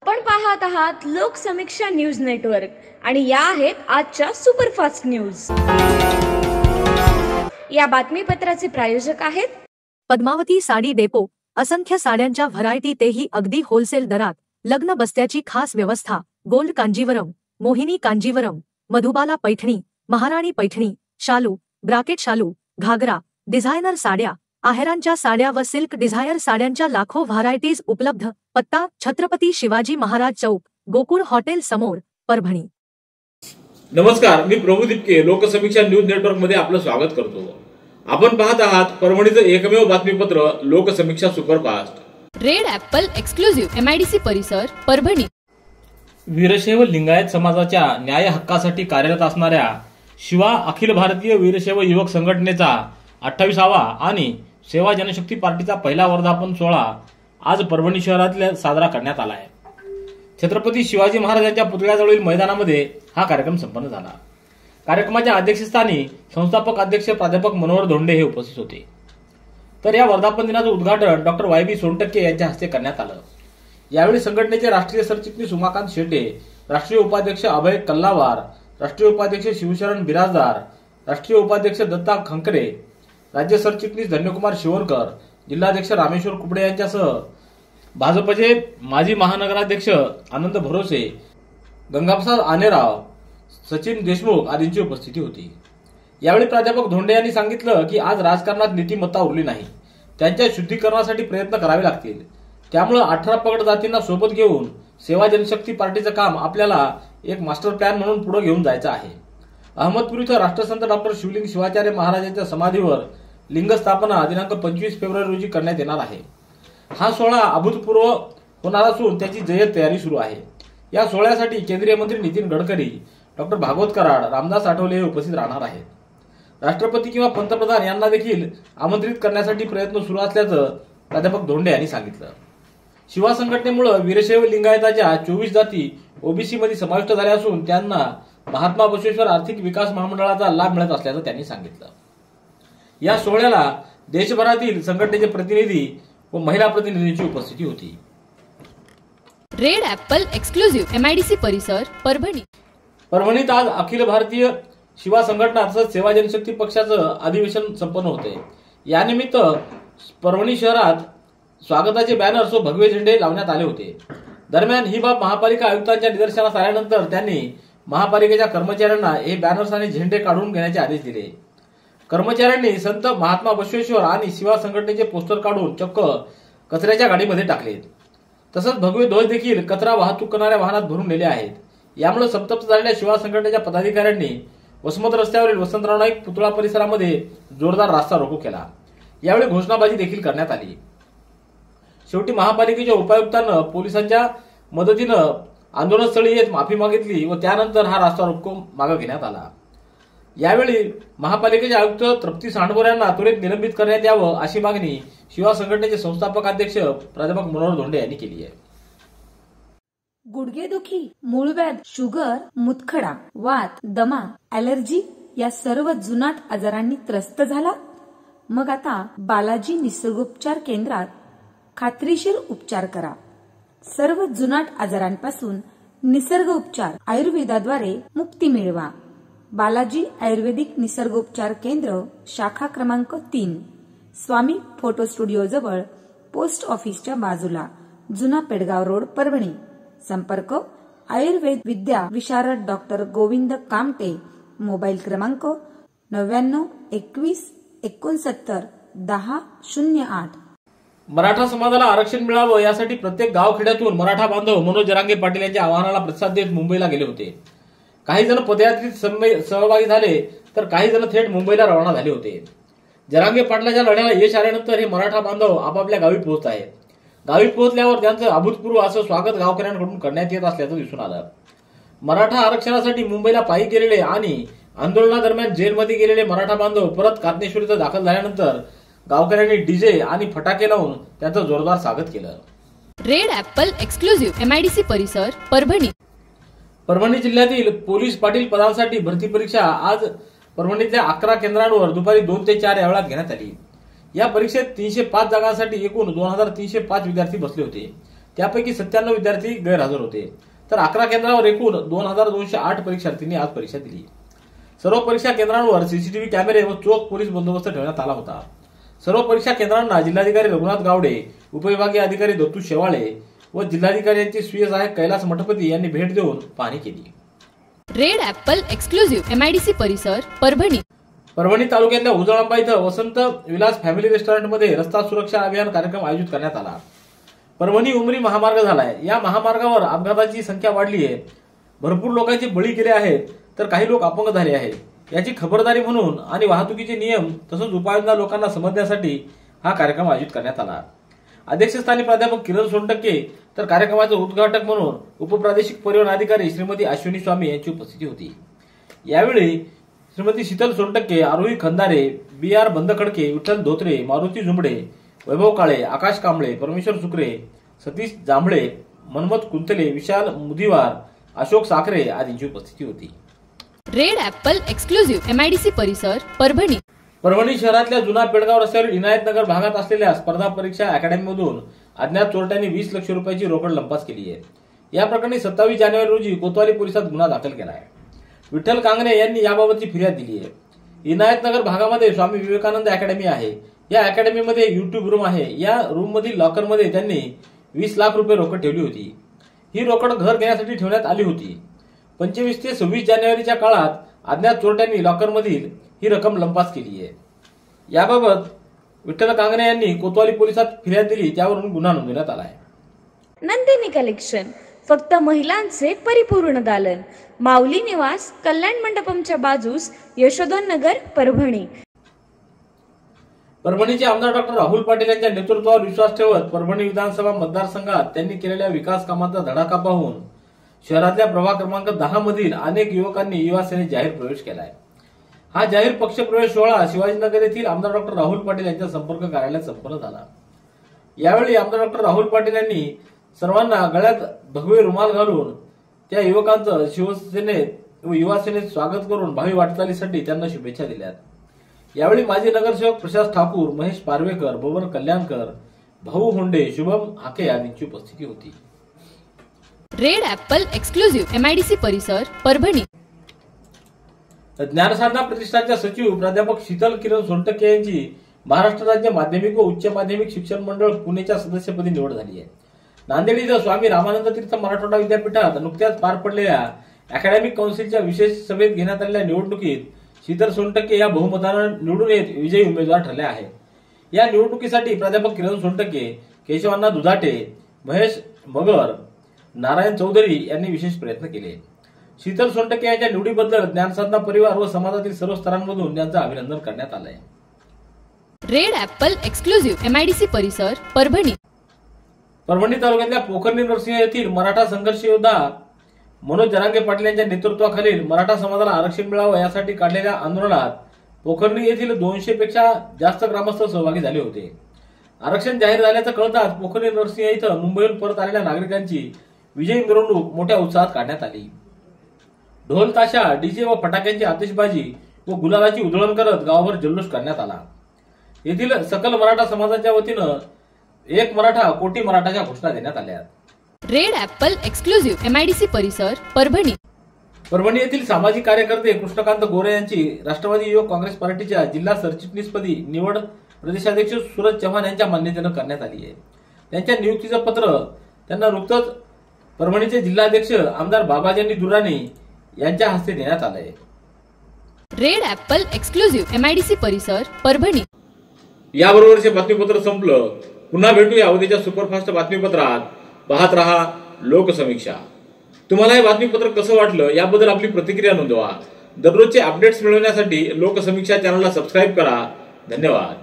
आपण पाहत आहात लोकसमीक्षा न्यूज नेटवर्क आणि या आहेत आजच्या सुपरफास्ट न्यूज। या बातमीपत्राचे प्रायोजक आहेत पद्मावती साडी डेपो। असंख्य साड्यांच्या व्हरायटी, तेही अगदी होलसेल दरात। लग्न बस्त्याची खास व्यवस्था। गोल्ड कांजीवरम, मोहिनी कांजीवरम, मधुबाला पैठणी, महाराणी पैठणी, शालू, ब्राकेट शालू, घागरा, डिझायनर साड्या, आहेरांच्या साड्या व सिल्क डिझायर साड्यांच्या लाखो व्हरायटीज उपलब्ध। पत्ता छत्रपती शिवाजी महाराज चौक, गोकुळ हॉटेल समोर, परभणी। नमस्कार, मी प्रभू दिपके लोकसमीक्षा न्यूज नेटवर्क मध्ये आपलं स्वागत करतो। आपण पाहत आहात परभणीचं एकमेव बातमीपत्र Loksamiksha superfast. Red Apple exclusive MIDC परिसर, परभणी। वीरशैव लिंगायत समाजाच्या न्याय हक्कासाठी कार्यरत असणाऱ्या शिवा अखिल भारतीय वीरशैव युवक संघटनेचा 28वा आणि सेवा जनशक्ती पार्टीचा पहिला वर्धापन सोहळा आज परभणी शहरात साजरा करण्यात आला आहे। छत्रपती शिवाजी महाराजांच्या पुतळ्याजवळील मैदानामध्ये हा कार्यक्रम संपन्न झाला। कार्यक्रमाच्या अध्यक्षस्थानी संस्थापक अध्यक्ष प्राध्यापक मनोहर धोंडे हे उपस्थित होते। तर या वर्धापन दिनाचं उद्घाटन डॉक्टर YB सोनटक्के यांच्या हस्ते करण्यात आलं। यावेळी संघटनेचे राष्ट्रीय सरचिटणीस उमाकांत शेटे, राष्ट्रीय उपाध्यक्ष अभय कल्लावार, राष्ट्रीय उपाध्यक्ष शिवशरण बिराजदार, राष्ट्रीय उपाध्यक्ष दत्ता खंकरे, राज्य सरचिटणीस धन्यकुमार शिवणकर, जिल्हाध्यक्ष रामेश्वर कुबडे यांच्यासह भाजपचे माजी महानगराध्यक्ष आनंद भरोसे, गंगाप्रसाद आनेराव, सचिन देशमुख आदींची उपस्थिती होती। यावेळी प्राध्यापक धोंडे यांनी सांगितलं की आज राजकारणात नीतिमत्ता उरली नाही, त्यांच्या शुद्धीकरणासाठी प्रयत्न करावे लागतील। त्यामुळे 18 पगड जातींना सोबत घेऊन सेवा जनशक्ती पार्टीचं काम आपल्याला एक मास्टर प्लॅन म्हणून पुढे घेऊन जायचं आहे। अहमदपूर इथं राष्ट्रसंत डॉक्टर शिवलिंग शिवाचार्य महाराजांच्या समाधीवर लिंग स्थापना दिनांक 25 फेब्रुवारी रोजी करण्यात येणार आहे। हा सोहळा अभूतपूर्व होणार असून त्याची जय्यत तयारी सुरू आहे। या सोहळ्यासाठी केंद्रीय मंत्री नितीन गडकरी, डॉक्टर भागवत कराड, रामदास आठवले हे उपस्थित राहणार आहेत। राष्ट्रपती किंवा पंतप्रधान यांना देखील आमंत्रित करण्यासाठी प्रयत्न सुरू असल्याचं प्राध्यापक धोंडे यांनी सांगितलं। शिवा संघटनेमुळे वीरशैव लिंगायताच्या 24 जाती OBC मध्ये समाविष्ट झाल्या असून त्यांना महात्मा बसवेश्वर आर्थिक विकास महामंडळाचा लाभ मिळत असल्याचं त्यांनी सांगितलं। या सोहळ्याला देशभरातील संघटनेचे प्रतिनिधी व महिला प्रतिनिधींची उपस्थिती होती। रेड ॲपल एक्सक्लुझिव्ह MIDC परिसर, परभणी। परभणीत आज अखिल भारतीय शिवा संघटना तसंच सेवा जनशक्ती पक्षाचं अधिवेशन संपन्न होते। यानिमित्त परभणी शहरात स्वागताचे बॅनर्स व भगवे झेंडे लावण्यात आले होते। दरम्यान ही बाब महापालिका आयुक्तांच्या निदर्शनास आल्यानंतर त्यांनी महापालिकेच्या कर्मचाऱ्यांना हे बॅनर्स आणि झेंडे काढून घेण्याचे आदेश दिले। कर्मचाऱ्यांनी संत महात्मा बसवेश्वर आणि शिवा संघटनेचे पोस्टर काढून चक्क कचऱ्याच्या गाडीमध्ये टाकलेत। तसंच भगवे ध्वज देखील कचरा वाहतूक करणाऱ्या वाहनात भरून नेले आहेत। यामुळे संतप्त झालेल्या शिवा संघटनेच्या पदाधिकाऱ्यांनी वसमत रस्त्यावरील वसंतराव नाईक पुतळा परिसरामध्ये जोरदार रास्ता रोको केला। यावेळी घोषणाबाजी देखील करण्यात आली। शेवटी महापालिकेच्या उपायुक्तांना पोलिसांच्या मदतीनं आंदोलनस्थळी येत माफी मागितली व त्यानंतर हा रास्ता रोको मागे घेण्यात आला। यावेळी महापालिकेचे आयुक्त तृप्ती सांडभोर यांना त्वरित निलंबित करण्यात यावं अशी मागणी शिवा संघटनेचे संस्थापक अध्यक्ष प्राध्यापक मनोहर धोंडे यांनी केली आहे। गुडघेदुखी, मूळव्याध, शुगर, मुतखडा, वात, दमा, ॲलर्जी या सर्व जुनाट आजारांनी त्रस्त झाला? मग आता बालाजी निसर्गोपचार केंद्रात खात्रीशीर उपचार करा। सर्व जुनाट आजारांपासून निसर्ग उपचार आयुर्वेदाद्वारे मुक्ती मिळवा। बालाजी आयुर्वेदिक निसर्गोपचार केंद्र, शाखा क्रमांक 3, स्वामी फोटो स्टुडिओ जवळ, पोस्ट ऑफिसच्या बाजूला, जुना पेडगाव रोड, परभणी। संपर्क आयुर्वेद विद्या विशारद डॉक्टर गोविंद कामटे। मोबाईल क्रमांक 99 21 69 10 08। मराठा समाजाला आरक्षण मिळावं यासाठी प्रत्येक गावखेड्यातून मराठा बांधव मनोज जरांगे पाटील यांच्या आवाहनाला प्रतिसाद देत मुंबईला गेले होते। काही जण पदयात्रेत सहभागी झाले तर काही जण थेट मुंबईला रवाना झाले होते। जरांगे पाटलाच्या लढ्याला यश आल्यानंतर हे मराठा बांधव आपापल्या गावी पोहोचत आहेत। गावी पोहोचल्यावर त्यांचं अभूतपूर्व असं स्वागत गावकऱ्यांकडून करण्यात येत असल्याचं दिसून आलं। मराठा आरक्षणासाठी मुंबईला पायी गेलेले आणि आंदोलनादरम्यान जेलमध्ये गेलेले मराठा बांधव परत कातनेश्वर इथं दाखल झाल्यानंतर गावकऱ्यांनी डीजे आणि फटाके लावून त्यांचं जोरदार स्वागत केलं। रेड ॲपल एक्सक्लुझिव्ह MIDC परिसर, परभणी। परभणी जिल्ह्यातील पोलीस पाटील पदांसाठी भरती परीक्षा आज परभणीतल्या 11 केंद्रांवर दुपारी 2 ते 4 या वेळात घेण्यात आली। या परीक्षेत 305 जागांसाठी एकूण 2305 विद्यार्थी बसले होते। त्यापैकी 97 विद्यार्थी गैरहजर होते, तर 11 केंद्रावर एकूण 2208 परीक्षार्थींनी आज परीक्षा दिली. सर्व परीक्षा केंद्रांवर सीसीटीव्ही कॅमेरे व चोख पोलीस बंदोबस्त ठेवण्यात आला होता. सर्व परीक्षा केंद्रांना जिल्हाधिकारी रघुनाथ गावडे, उपविभागीय अधिकारी दत्तू शेवाळे व जिल्हाधिकारी यांचे स्वीय सहाय्यक कैलास मठपती यांनी भेट देऊन पाहणी केली. रेड ऍपल एक्सक्लुझिव्ह MIDC परिसर परभणी. परभणी तालुक्यातल्या उजळांबा इथं वसंत विलास फॅमिली रेस्टॉरंटमध्ये रस्ता सुरक्षा अभियान कार्यक्रम आयोजित करण्यात आला. परभणी उमरी महामार्ग झालाय. या महामार्गावर अपघाताची संख्या वाढली आहे. भरपूर लोकांचे बळी गेले आहेत, तर काही लोक अपंग झाले आहेत. याची खबरदारी म्हणून आणि वाहतुकीचे नियम तसंच उपाययोजना लोकांना समजण्यासाठी हा कार्यक्रम आयोजित करण्यात आला. अध्यक्षस्थानी प्राध्यापक किरण सोनटक्के तर कार्यक्रमाचे उद्घाटक म्हणून उपप्रादेशिक परिवहन अधिकारी श्रीमती अश्विनी स्वामी यांची उपस्थिती होती. यावेळी श्रीमती शीतल सोनटक्के, आरोही खंदारे, BR बंदखडके, विठ्ठल धोत्रे, मारुती जुंबडे, वैभव काळे, आकाश कांबळे, परमेश्वर सुकरे, सतीश जांभळे, मनमथ कुंतले, विशाल मुदिवार, अशोक साखरे आदींची उपस्थिती होती. रेड ऍपल एक्सक्लुझिव्ह MIDC परिसर परभणी. परभणी शहरातल्या जुना पेडगाव रस्त्यावरील इनायतनगर भागात असलेल्या स्पर्धा परीक्षा अकॅडमीमधून अज्ञात चोरट्यांनी 20 लाख रुपयाची रोकड लंपास केली आहे. या प्रकरणी 27 जानेवारी रोजी कोतवाली पोलिसात गुन्हा दाखल केला आहे. विठ्ठल कांगणे यांनी याबाबतची फिर्याद दिली आहे. इनायतनगर भागामध्ये स्वामी विवेकानंद अकॅडमी आहे. या अकॅडमीमध्ये YouTube रूम आहे. या रूम मधील लॉकरमध्ये त्यांनी 20 लाख रुपये रोकड ठेवली होती. ही रोकड घर घेण्यासाठी ठेवण्यात आली होती. 25 ते 26 जानेवारीच्या काळात अज्ञात चोरट्यांनी लॉकरमधील ही रक्कम लंपास केली आहे. याबाबत विठ्ठल कांगणे यांनी कोतवाली पोलिसात फिर्याद दिली, त्यावरून गुन्हा नोंदवण्यात आला आहे. नंदिनी कलेक्शन, फक्त महिलांचे परिपूर्ण दालन, माऊली निवास, कल्याण मंडपमच्या बाजूस, यशोधन नगर, परभणी. परभणीचे आमदार डॉक्टर राहुल पाटील यांच्या नेतृत्वावर विश्वास ठेवत परभणी विधानसभा मतदारसंघात त्यांनी केलेल्या विकास कामांचा धडाका पाहून शहरातल्या प्रभाग क्रमांक 10 मधील अनेक युवकांनी युवा सेनेत जाहीर प्रवेश केलाय. हा जाहीर पक्षप्रवेश सोहळा शिवाजीनगर येथील आमदार डॉक्टर राहुल पाटील यांच्या संपर्क कार्यालयात संपन्न झाला. यावेळी आमदार डॉक्टर राहुल पाटील यांनी सर्वांना गळ्यात भगवे रुमाल घालून त्या युवकांचं शिवसेनेत व युवा सेनेत स्वागत करून भावी वाटचालीसाठी त्यांना शुभेच्छा दिल्या. यावेळी माजी नगरसेवक प्रशांत ठाकूर, महेश पारवेकर, बबन कल्याणकर, भाऊ हुंडे, शुभम हाके आदींची उपस्थिती होती. रेड ऍपल एक्सक्लुझिव्ह MIDC परिसर परभणी. ज्ञानसाधना प्रतिष्ठानच्या सचिव प्राध्यापक शीतल किरण सोनटक्के यांची महाराष्ट्र राज्य माध्यमिक व उच्च माध्यमिक शिक्षण मंडळ पुणेच्या सदस्यपदी निवड झाली आहे. नांदेड इथं स्वामी रामानंद तीर्थ मराठवाडा विद्यापीठात नुकत्याच पार पडलेल्या अकॅडमिक काउन्सिलच्या विशेष सभेत घेण्यात आलेल्या निवडणुकीत शीतल सोनटक्के या बहुमतानं निवडून येत विजयी उमेदवार ठरल्या आहेत. या निवडणुकीसाठी प्राध्यापक किरण सोनटक्के, केशवांना दुधाटे, महेश मगर, नारायण चौधरी यांनी विशेष प्रयत्न केले. शीतल सोनटक्के यांच्या निवडीबद्दल ज्ञानसाधना परिवार व समाजातील सर्व स्तरांमधून त्यांचं अभिनंदन करण्यात आलंय. रेड ऍपल एक्सक्लुझिव्ह MIDC परिसर परभणी. परभणी तालुक्यातल्या पोखर्णी नरसिंह येथील मराठा संघर्ष योद्धा मनोज जरांगे पाटील यांच्या नेतृत्वाखालील मराठा समाजाला आरक्षण मिळावं यासाठी काढलेल्या आंदोलनात पोखर्णी येथील 200 पेक्षा जास्त ग्रामस्थ सहभागी झाले होते. आरक्षण जाहीर झाल्याचं कळताच पोखर्णी नरसिंह इथं मुंबईहून परत आलेल्या नागरिकांची विजयी मिरवणूक मोठ्या उत्साहात काढण्यात आली. ढोल ताशा, डीजे व फटाक्यांची आतिषबाजी व गुलालाची उधळण करत गावभर जल्लोष करण्यात आला. येथील सकल मराठा समाजाच्या वतीनं एक मराठा कोटी मराठाच्या घोषणा देण्यात आल्या. रेड ऍपल एक्सक्लुझिव्ह MIDC परिसर परभणी. परभणी येथील सामाजिक कार्यकर्ते कृष्णकांत गोरे यांची राष्ट्रवादी युवक काँग्रेस पार्टीच्या जिल्हा सरचिटणीसपदी निवड प्रदेशाध्यक्ष सूरज चव्हाण यांच्या मान्यतेनं करण्यात आली आहे. त्यांच्या नियुक्तीचं पत्र त्यांना नुकतंच परभणीचे जिल्हाध्यक्ष आमदार बाबाजी दुराणी यांच्या हस्ते देण्यात आलंय. रेड ऍपल एक्सक्लुझिव्ह MIDC परिसर परभणी. याबरोबरचे बातमीपत्र संपलं. पुन्हा भेटूया उद्याच्या सुपरफास्ट बातमीपत्रात. पाहत रहा लोकसमीक्षा. तुम्हाला हे बातमीपत्र कसं वाटलं याबद्दल आपली प्रतिक्रिया नोंदवा. दररोजचे अपडेट्स मिळवण्यासाठी लोकसमीक्षा चॅनलला सबस्क्राईब करा. धन्यवाद.